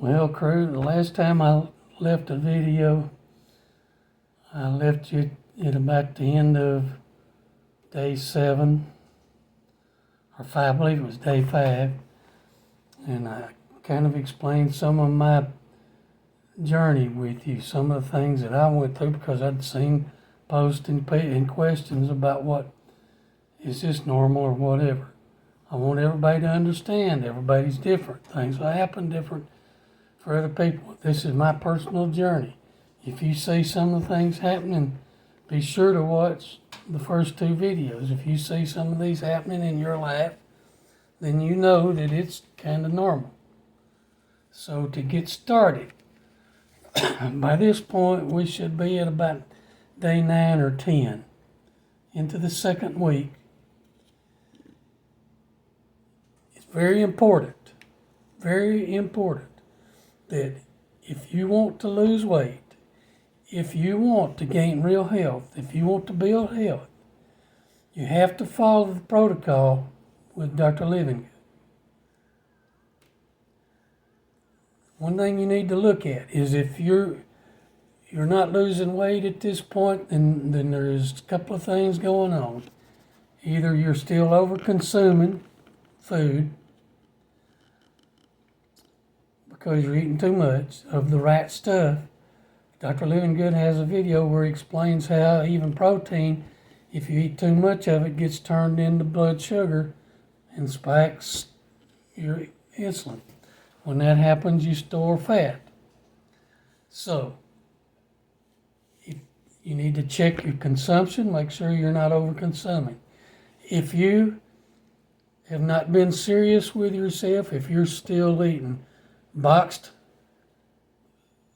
Well, crew, the last time I left a video, I left you at about the end of day 7, or 5, I believe it was day 5, and I kind of explained some of my journey with you, some of the things that I went through because I'd seen posts and questions about what is this normal or whatever. I want everybody to understand everybody's different. Things will happen different for other people. This is my personal journey. If you see some of the things happening, be sure to watch the first 2 videos. If you see some of these happening in your life, then you know that it's kind of normal. So to get started, by this point we should be at about day 9 or 10 into the second week. It's very important that if you want to lose weight, if you want to gain real health, if you want to build health, you have to follow the protocol with Dr. Livingood. One thing you need to look at is if you're not losing weight at this point, then there's a couple of things going on. Either you're still over consuming food because you're eating too much of the right stuff. Dr. Livingood has a video where he explains how even protein, if you eat too much of it, gets turned into blood sugar and spikes your insulin. When that happens, you store fat. So, you need to check your consumption, make sure you're not over consuming. If you have not been serious with yourself, if you're still eating boxed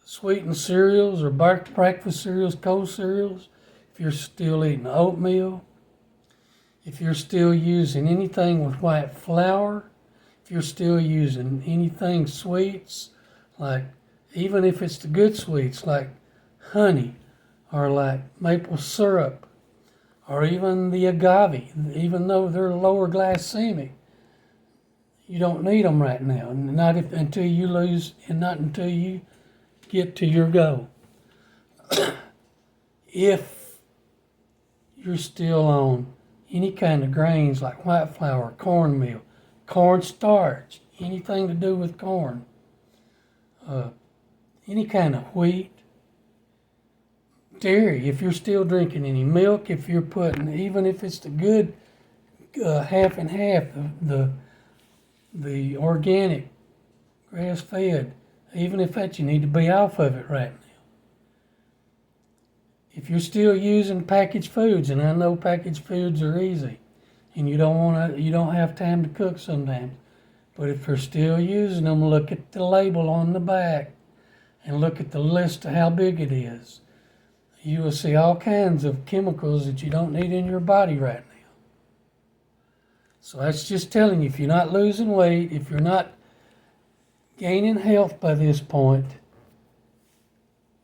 sweetened cereals or breakfast cereals, cold cereals, if you're still eating oatmeal, if you're still using anything with white flour, if you're still using anything sweets, like even if it's the good sweets like honey or like maple syrup or even the agave, even though they're lower glycemic, you don't need them right now, until you get to your goal. If you're still on any kind of grains like white flour, cornmeal, cornstarch, anything to do with corn, any kind of wheat, dairy, if you're still drinking any milk, if you're putting, even if it's the good half and half, the organic, grass-fed, even if that, you need to be off of it right now. If you're still using packaged foods, and I know packaged foods are easy, and you don't have time to cook sometimes, but if you're still using them, look at the label on the back and look at the list of how big it is. You will see all kinds of chemicals that you don't need in your body right now. So that's just telling you, if you're not losing weight, if you're not gaining health by this point,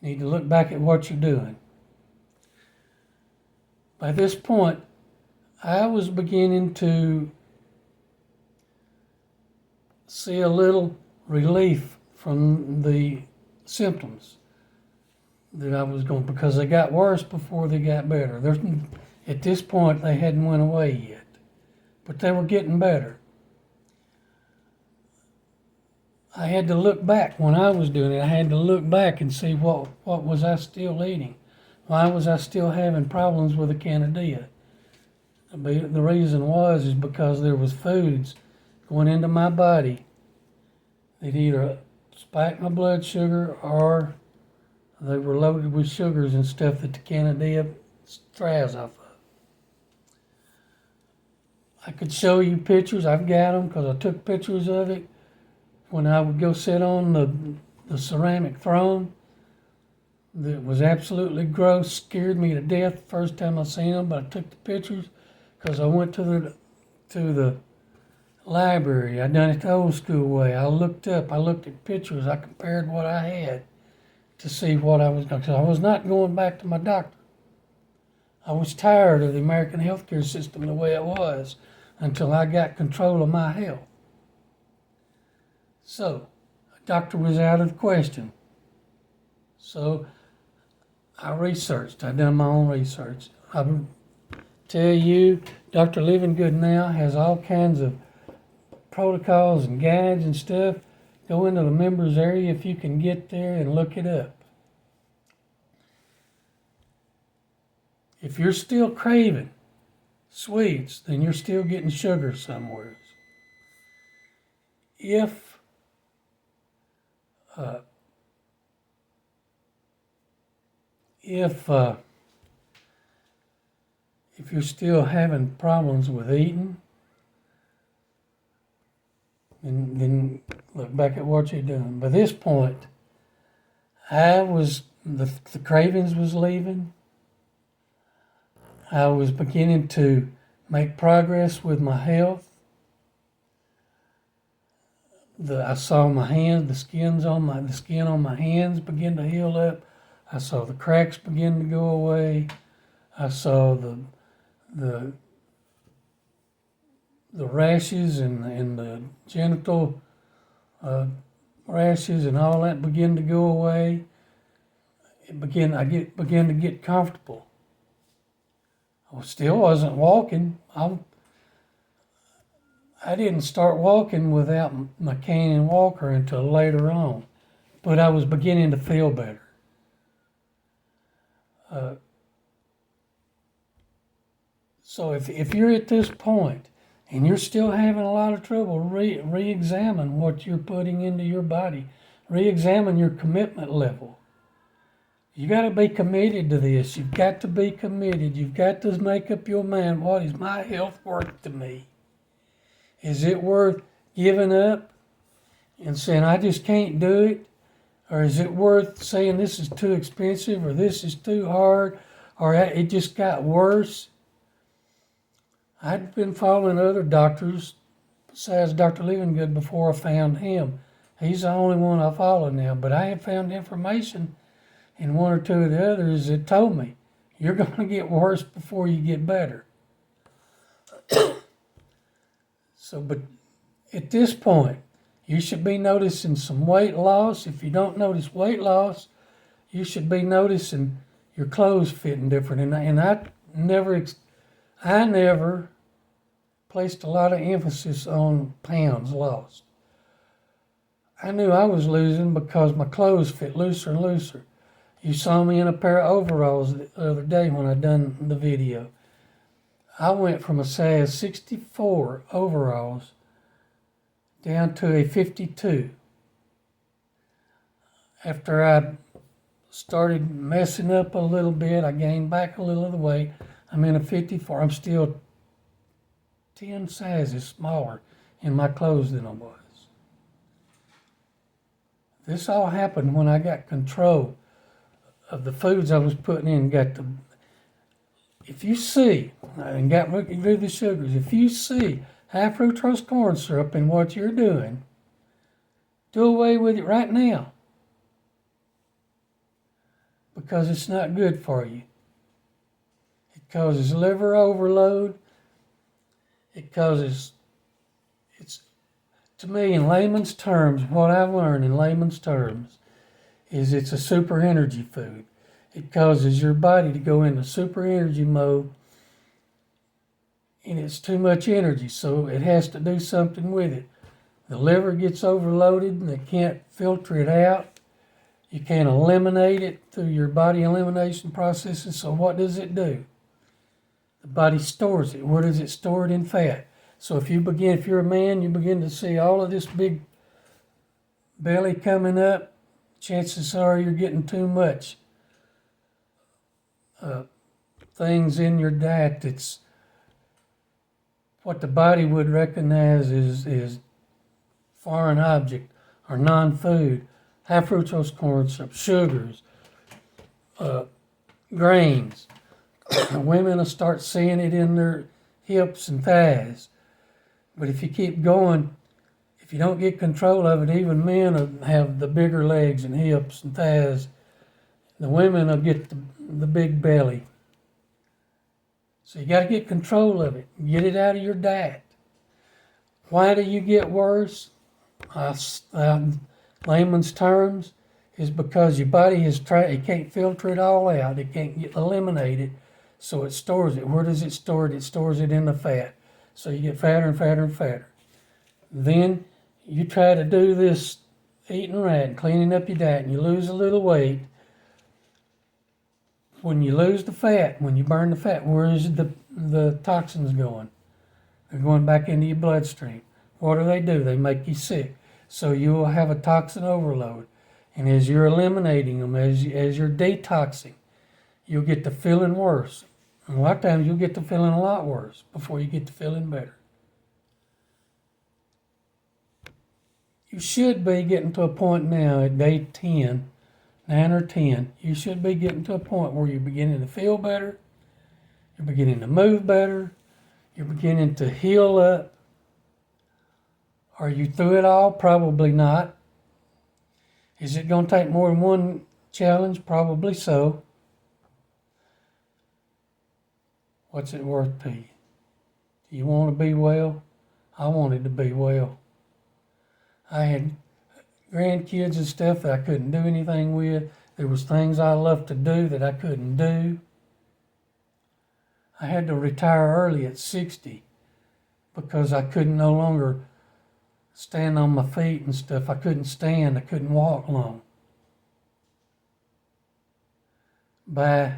you need to look back at what you're doing. By this point, I was beginning to see a little relief from the symptoms that I was going, because they got worse before they got better. At this point, they hadn't went away yet, but they were getting better. I had to look back when I was doing it. I had to look back and see what was I still eating. Why was I still having problems with the candida? The reason is because there was foods going into my body that either spiked my blood sugar or they were loaded with sugars and stuff that the candida thrives off of. I could show you pictures. I've got them because I took pictures of it when I would go sit on the ceramic throne. That was absolutely gross, scared me to death the first time I seen them, but I took the pictures because I went to the library. I done it the old school way. I looked at pictures, I compared what I had to see what I was going to, because I was not going back to my doctor. I was tired of the American healthcare system the way it was until I got control of my health. So I doctor was out of the question. So I researched. I done my own research. I tell you, Dr. Living Good now has all kinds of protocols and guides and stuff. Go into the members area if you can get there and look it up. If you're still craving sweets, then you're still getting sugar somewhere. If you're still having problems with eating, then look back at what you're doing. By this point, the cravings was leaving. I was beginning to make progress with my health. I saw my hands, the skin on my hands begin to heal up. I saw the cracks begin to go away. I saw the rashes and the genital rashes and all that begin to go away. I began to get comfortable. I still wasn't walking. I didn't start walking without my cane and walker until later on, but I was beginning to feel better. So if you're at this point and you're still having a lot of trouble, re-examine what you're putting into your body. Re-examine your commitment level. You got to be committed to this. You've got to be committed. You've got to make up your mind. What is my health worth to me? Is it worth giving up and saying, I just can't do it? Or is it worth saying this is too expensive or this is too hard or it just got worse? I'd been following other doctors besides Dr. Living Good before I found him. He's the only one I follow now, but I have found information in one or two of the others that told me you're going to get worse before you get better. But at this point, you should be noticing some weight loss. If you don't notice weight loss, you should be noticing your clothes fitting different. And I never placed a lot of emphasis on pounds lost. I knew I was losing because my clothes fit looser and looser. You saw me in a pair of overalls the other day when I done the video. I went from a size 64 overalls down to a 52. After I started messing up a little bit, I gained back a little of the weight. I'm in a 54. I'm still 10 sizes smaller in my clothes than I was. This all happened when I got control of the foods I was putting in. If you see, and got rid of the sugars, if you see high fructose corn syrup in what you're doing, do away with it right now. Because it's not good for you. It causes liver overload. To me, in layman's terms, what I've learned in layman's terms is it's a super energy food. It causes your body to go into super energy mode, and it's too much energy, so it has to do something with it. The liver gets overloaded and they can't filter it out. You can't eliminate it through your body elimination processes, so what does it do? The body stores it. Where does it store it? In fat. So if you're a man, you begin to see all of this big belly coming up, chances are you're getting too much things in your diet that's what the body would recognize is foreign object or non-food, high fructose corn syrup, sugars, grains. Women will start seeing it in their hips and thighs. But if you keep going, if you don't get control of it, even men will have the bigger legs and hips and thighs. The women will get the big belly. So you got to get control of it. Get it out of your diet. Why do you get worse? layman's terms, is because your body it can't filter it all out. It can't eliminate it, so it stores it. Where does it store it? It stores it in the fat. So you get fatter and fatter and fatter. Then you try to do this eating right and cleaning up your diet, and you lose a little weight. When you lose the fat, when you burn the fat, where is the toxins going? They're going back into your bloodstream. What do? They make you sick. So you will have a toxin overload. And as you're eliminating them, as you're detoxing, you'll get to feeling worse. And a lot of times you'll get to feeling a lot worse before you get to feeling better. You should be getting to a point now at day 10, 9 or 10, you should be getting to a point where you're beginning to feel better, you're beginning to move better, you're beginning to heal up. Are you through it all? Probably not. Is it going to take more than one challenge? Probably so. What's it worth to you? Do you want to be well? I wanted to be well. I had grandkids and stuff that I couldn't do anything with. There was things I loved to do that I couldn't do. I had to retire early at 60 because I couldn't no longer stand on my feet and stuff. I couldn't stand. I couldn't walk long. By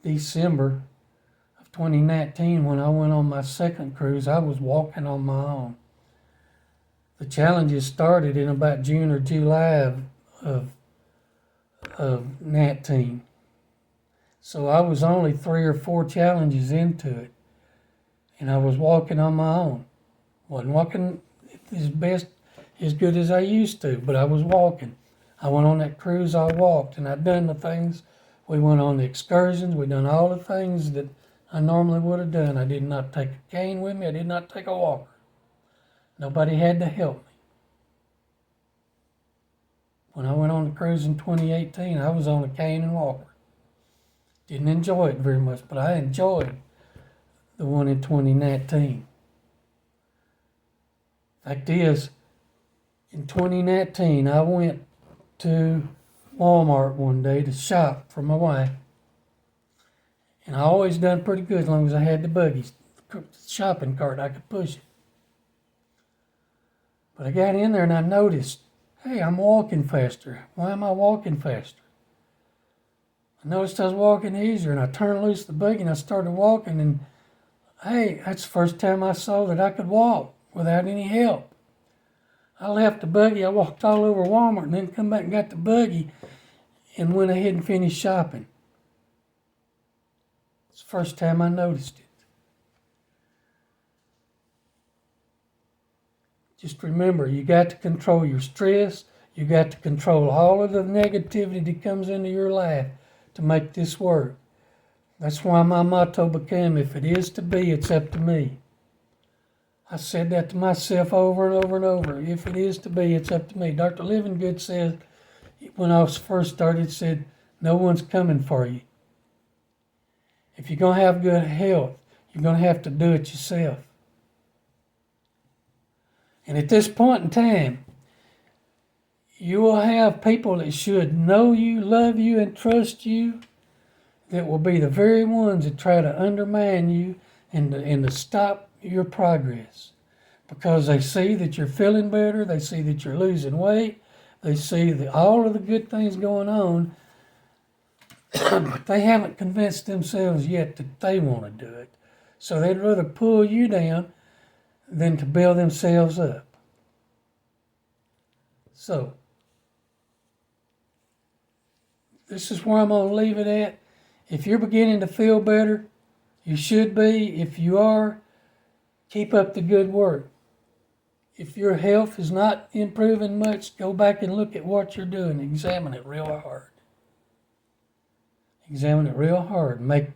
December of 2019, when I went on my second cruise, I was walking on my own. The challenges started in about June or July of 19. So I was only 3 or 4 challenges into it, and I was walking on my own. Wasn't walking as good as I used to, but I was walking. I went on that cruise, I walked, and I'd done the things. We went on the excursions, we done all the things that I normally would have done. I did not take a cane with me, I did not take a walker. Nobody had to help me. When I went on the cruise in 2018, I was on a cane and walker. Didn't enjoy it very much, but I enjoyed the one in 2019. Fact is, in 2019, I went to Walmart one day to shop for my wife. And I always done pretty good as long as I had the buggies, the shopping cart, I could push it. But I got in there and I noticed, hey, I'm walking faster. Why am I walking faster? I noticed I was walking easier, and I turned loose the buggy and I started walking, and hey, that's the first time I saw that I could walk without any help. I left the buggy, I walked all over Walmart, and then come back and got the buggy and went ahead and finished shopping. It's the first time I noticed it. Just remember, you got to control your stress. You got to control all of the negativity that comes into your life to make this work. That's why my motto became, if it is to be, it's up to me. I said that to myself over and over and over. If it is to be, it's up to me. Dr. Livingood said, when I first started, said, no one's coming for you. If you're going to have good health, you're going to have to do it yourself. And at this point in time, you will have people that should know you, love you, and trust you that will be the very ones that try to undermine you and to stop your progress. Because they see that you're feeling better, they see that you're losing weight, they see that all of the good things going on, but they haven't convinced themselves yet that they want to do it. So they'd rather pull you down than to build themselves up. So, this is where I'm going to leave it at. If you're beginning to feel better, you should be. If you are, keep up the good work. If your health is not improving much, go back and look at what you're doing. Examine it real hard. Examine it real hard. Make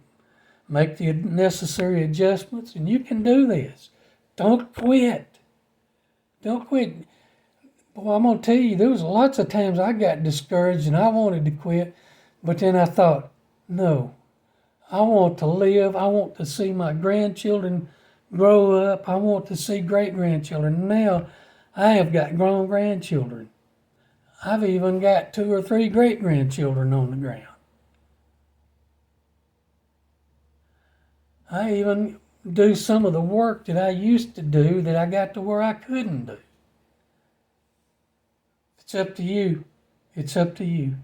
the necessary adjustments, and you can do this. Don't quit. Don't quit. Boy, I'm going to tell you, there was lots of times I got discouraged and I wanted to quit, but then I thought, no, I want to live. I want to see my grandchildren grow up. I want to see great-grandchildren. Now I have got grown grandchildren. I've even got 2 or 3 great-grandchildren on the ground. I even do some of the work that I used to do that I got to where I couldn't do. It's up to you. It's up to you.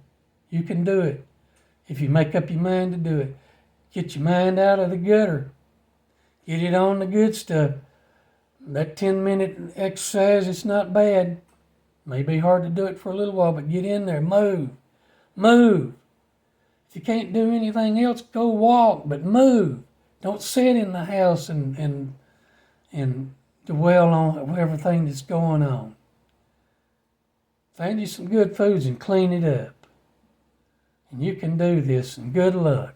You can do it if you make up your mind to do it. Get your mind out of the gutter. Get it on the good stuff. That 10-minute exercise, it's not bad. May be hard to do it for a little while, but get in there. Move. Move. If you can't do anything else, go walk, but move. Don't sit in the house and dwell on everything that's going on. Find you some good foods and clean it up. And you can do this, and good luck.